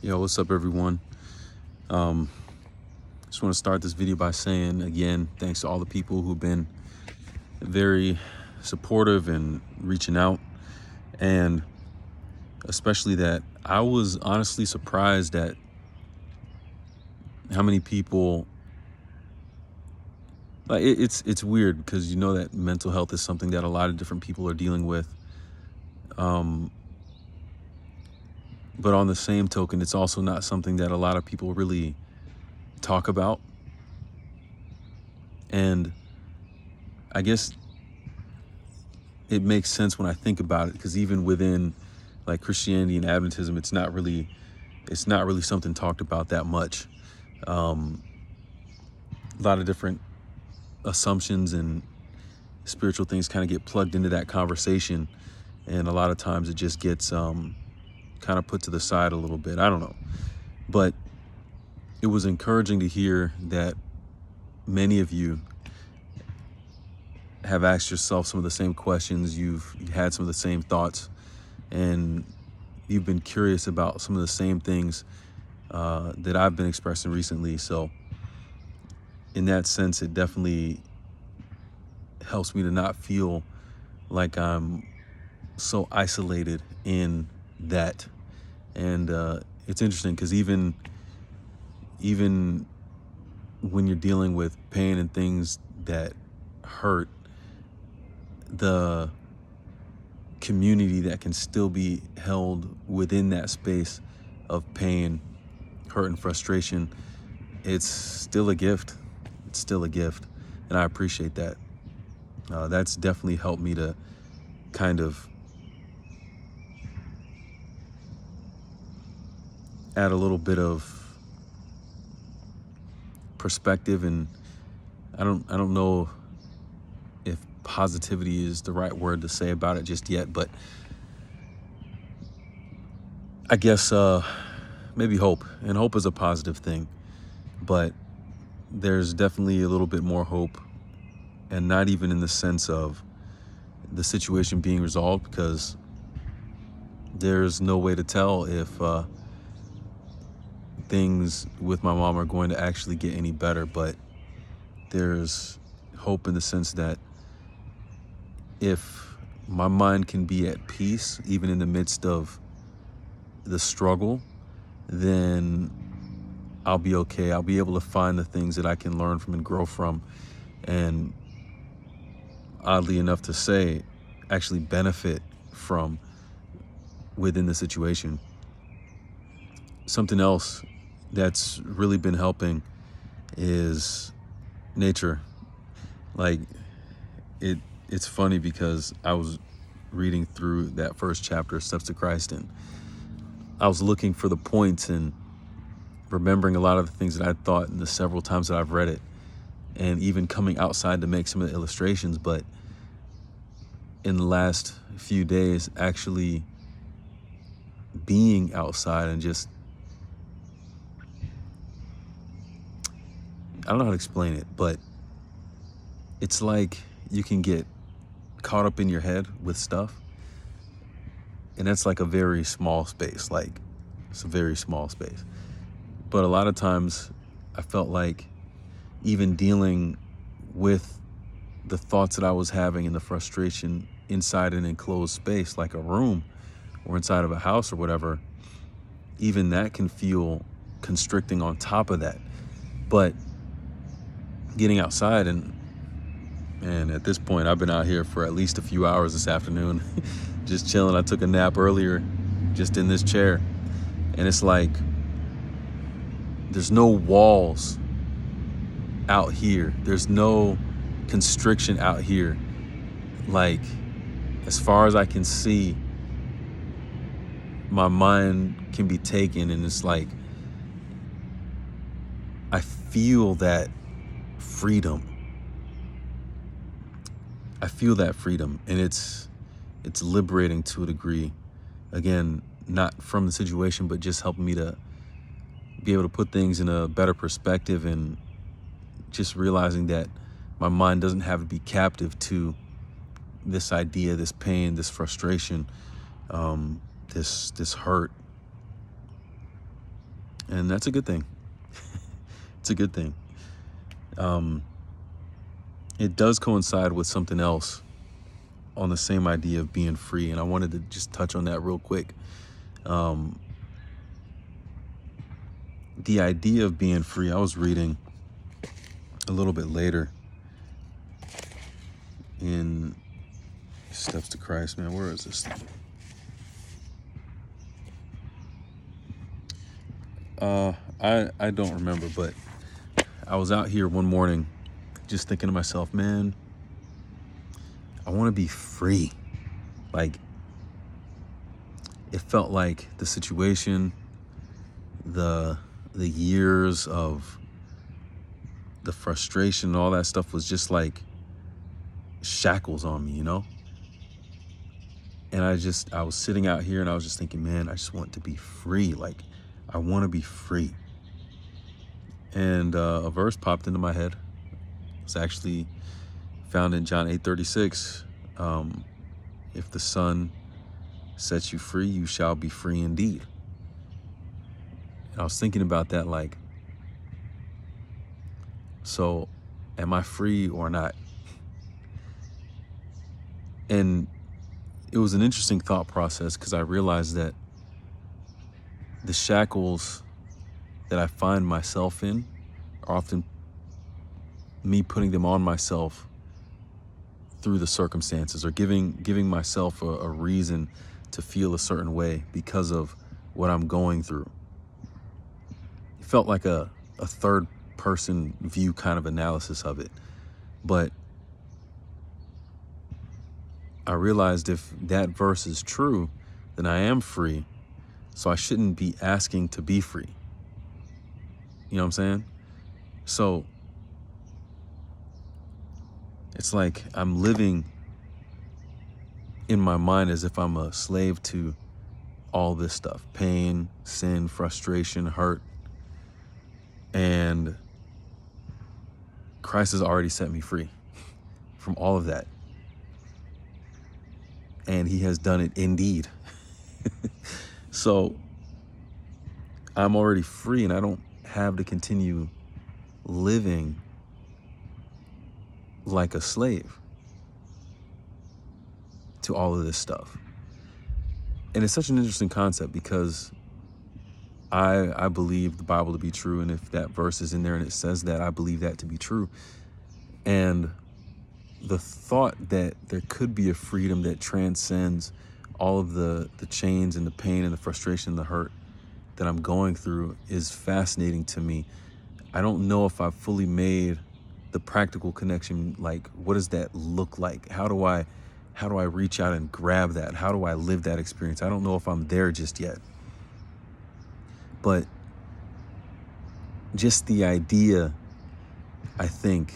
Yo, what's up, everyone? Um, just want to start this video by saying, again, thanks to all the people who've been very supportive and reaching out, and especially that I was honestly surprised at how many people. Like it's weird because you know that mental health is something that a lot of different people are dealing with. Um, but on the same token, it's also not something that a lot of people really talk about. And I guess it makes sense when I think about it, because even within like Christianity and Adventism, it's not really something talked about that much. A lot of different assumptions and spiritual things kind of get plugged into that conversation, and a lot of times it just gets kind of put to the side a little bit. I don't know, but it was encouraging to hear that many of you have asked yourself some of the same questions, you've had some of the same thoughts, and you've been curious about some of the same things that I've been expressing recently. So in that sense, it definitely helps me to not feel like I'm so isolated in that. And it's interesting because even when you're dealing with pain and things that hurt, the community that can still be held within that space of pain, hurt, and frustration, it's still a gift. It's still a gift, and I appreciate that. That's definitely helped me to kind of add a little bit of perspective, and I don't know if positivity is the right word to say about it just yet, but I guess maybe hope. And hope is a positive thing, but there's definitely a little bit more hope, and not even in the sense of the situation being resolved, because there's no way to tell if things with my mom are going to actually get any better. But there's hope in the sense that if my mind can be at peace, even in the midst of the struggle, then I'll be okay. I'll be able to find the things that I can learn from and grow from, and oddly enough to say, actually benefit from within the situation. Something else that's really been helping is nature. Like it's funny because I was reading through that first chapter, Steps to Christ, and I was looking for the points and remembering a lot of the things that I thought in the several times that I've read it, and even coming outside to make some of the illustrations. But in the last few days, actually being outside and just, I don't know how to explain it, but it's like you can get caught up in your head with stuff, and that's like a very small space. Like, it's a very small space. But a lot of times I felt like even dealing with the thoughts that I was having and the frustration inside an enclosed space like a room or inside of a house or whatever, even that can feel constricting on top of that. But getting outside, and at this point I've been out here for at least a few hours this afternoon just chilling. I took a nap earlier just in this chair, and it's like there's no walls out here. There's no constriction out here. Like, as far as I can see, my mind can be taken, and it's like I feel that freedom. I feel that freedom, and it's liberating to a degree. Again, not from the situation, but just helping me to be able to put things in a better perspective, and just realizing that my mind doesn't have to be captive to this idea, this pain, this frustration, this hurt. And that's a good thing. It's a good thing. It does coincide with something else on the same idea of being free. And I wanted to just touch on that real quick. The idea of being free, I was reading a little bit later in Steps to Christ. Man, where is this thing? I don't remember, but I was out here one morning just thinking to myself, man, I want to be free. Like, it felt like the situation, the years of the frustration and all that stuff was just like shackles on me, you know? And I was sitting out here and I was just thinking, man, I just want to be free. Like, I want to be free. And a verse popped into my head. It's actually found in John 8:36. If the Son sets you free, you shall be free indeed. And I was thinking about that, like, so am I free or not? And it was an interesting thought process because I realized that the shackles that I find myself in are often me putting them on myself through the circumstances, or giving myself a reason to feel a certain way because of what I'm going through. It felt like a third person view kind of analysis of it. But I realized if that verse is true, then I am free. So I shouldn't be asking to be free. You know what I'm saying? So it's like I'm living in my mind as if I'm a slave to all this stuff: pain, sin, frustration, hurt. And Christ has already set me free from all of that. And he has done it indeed. So I'm already free, and I don't have to continue living like a slave to all of this stuff. And it's such an interesting concept because I believe the Bible to be true. And if that verse is in there and it says that, I believe that to be true. And the thought that there could be a freedom that transcends all of the chains and the pain and the frustration and the hurt that I'm going through is fascinating to me. I don't know if I've fully made the practical connection. Like, what does that look like? How do I reach out and grab that? How do I live that experience? I don't know if I'm there just yet. But just the idea, I think,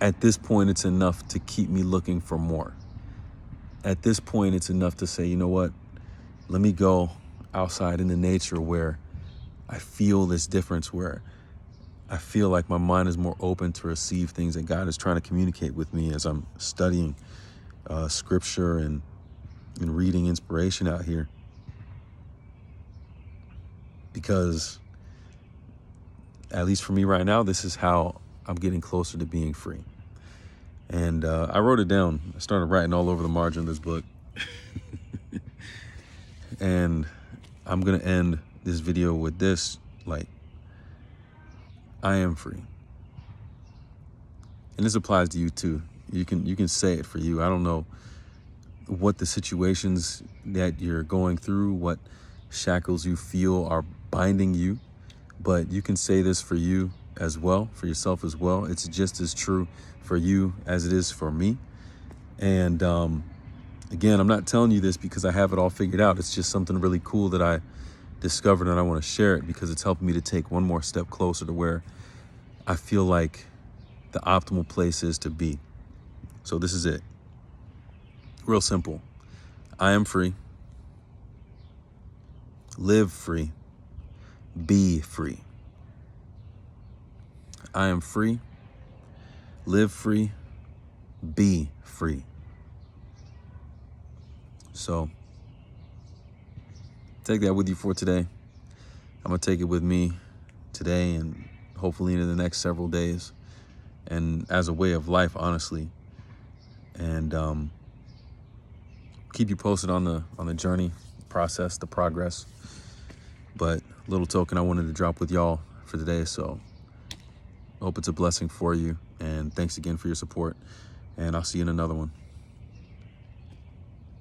at this point, it's enough to keep me looking for more. At this point, it's enough to say, you know what? Let me go outside into nature where I feel this difference, where I feel like my mind is more open to receive things that God is trying to communicate with me as I'm studying scripture and reading inspiration out here. Because, at least for me right now, this is how I'm getting closer to being free. And I wrote it down. I started writing all over the margin of this book. And I'm going to end this video with this, like, I am free. And this applies to you too. You can say it for you. I don't know what the situations that you're going through, what shackles you feel are binding you, but you can say this for you as well, for yourself as well. It's just as true for you as it is for me. And again, I'm not telling you this because I have it all figured out. It's just something really cool that I discovered, and I want to share it because it's helping me to take one more step closer to where I feel like the optimal place is to be. So this is it. Real simple. I am free. Live free. Be free. I am free. Live free. Be free. So take that with you for today. I'm gonna take it with me today and hopefully into the next several days, and as a way of life, honestly. And keep you posted on the journey, process, the progress. But little token I wanted to drop with y'all for today. So I hope it's a blessing for you. And thanks again for your support. And I'll see you in another one.